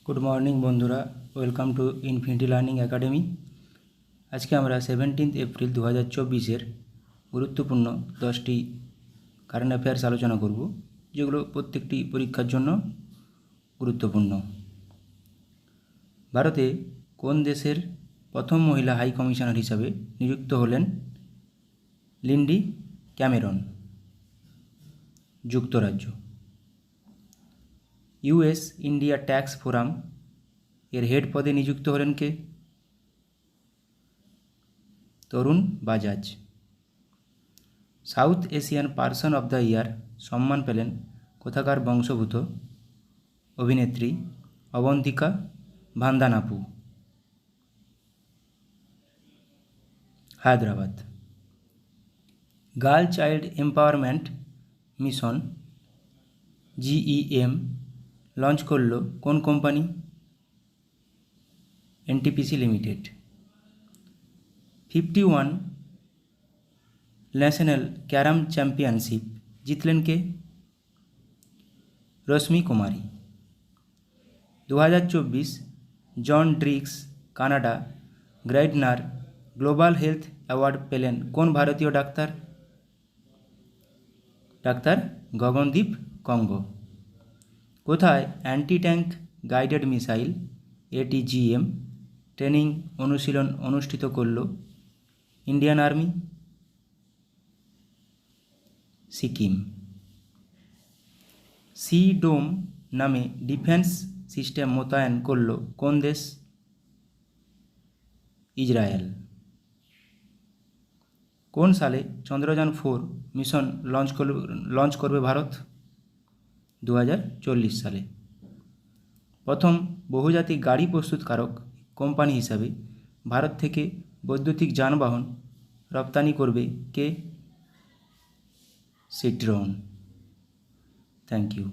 Good morning बंधुरा welcome to infinity learning academy. आज के আমরা 17 एप्रिल 2024 गुरुत्वपूर्ण 10টি কারেন্ট অ্যাফেয়ার্স আলোচনা করব, যেগুলো প্রত্যেকটি পরীক্ষার জন্য গুরুত্বপূর্ণ। ভারতে কোন দেশের প্রথম মহিলা হাই কমিশনার হিসাবে নিযুক্ত হলেন লিন্ডি ক্যামেরন? যুক্তরাজ্য। ইউএস ইন্ডিয়া ট্যাক্স ফোরাম এর হেড পদে নিযুক্ত হলেন কে? Tarun Bajaj. South Asian person of the year সম্মান পেলেন কোথাকার বংশোদ্ভূত অভিনেত্রী Avantika Vandanapu? Hyderabad. Girl child empowerment mission GEM launch করল কোন company? NTPC limited. 51 national carrom championship জিতলেন কে? Rashmi Kumari. 2024 John Dirks Canada Gairdner global health award পেলেন কোন ভারতীয় ডাক্তার? ডাক্তার গগনদীপ কঙ্গো। কোথায় anti tank guided missile ATGM training অনুশীলন অনুষ্ঠিত করল ইন্ডিয়ান আর্মি? সিকিম। সি ডোম নামে ডিফেন্স সিস্টেম মোতায়েন করল কোন দেশ? ইসরায়েল। কোন সালে চন্দ্রযান 4 মিশন লঞ্চ করবে ভারত? 2040 সালে। প্রথম বহুজাতিক গাড়ি প্রস্তুতকারক কোম্পানি হিসাবে ভারত থেকে বৈদ্যুতিক যানবাহন রপ্তানি করবে কে? সিট্রন। Thank you.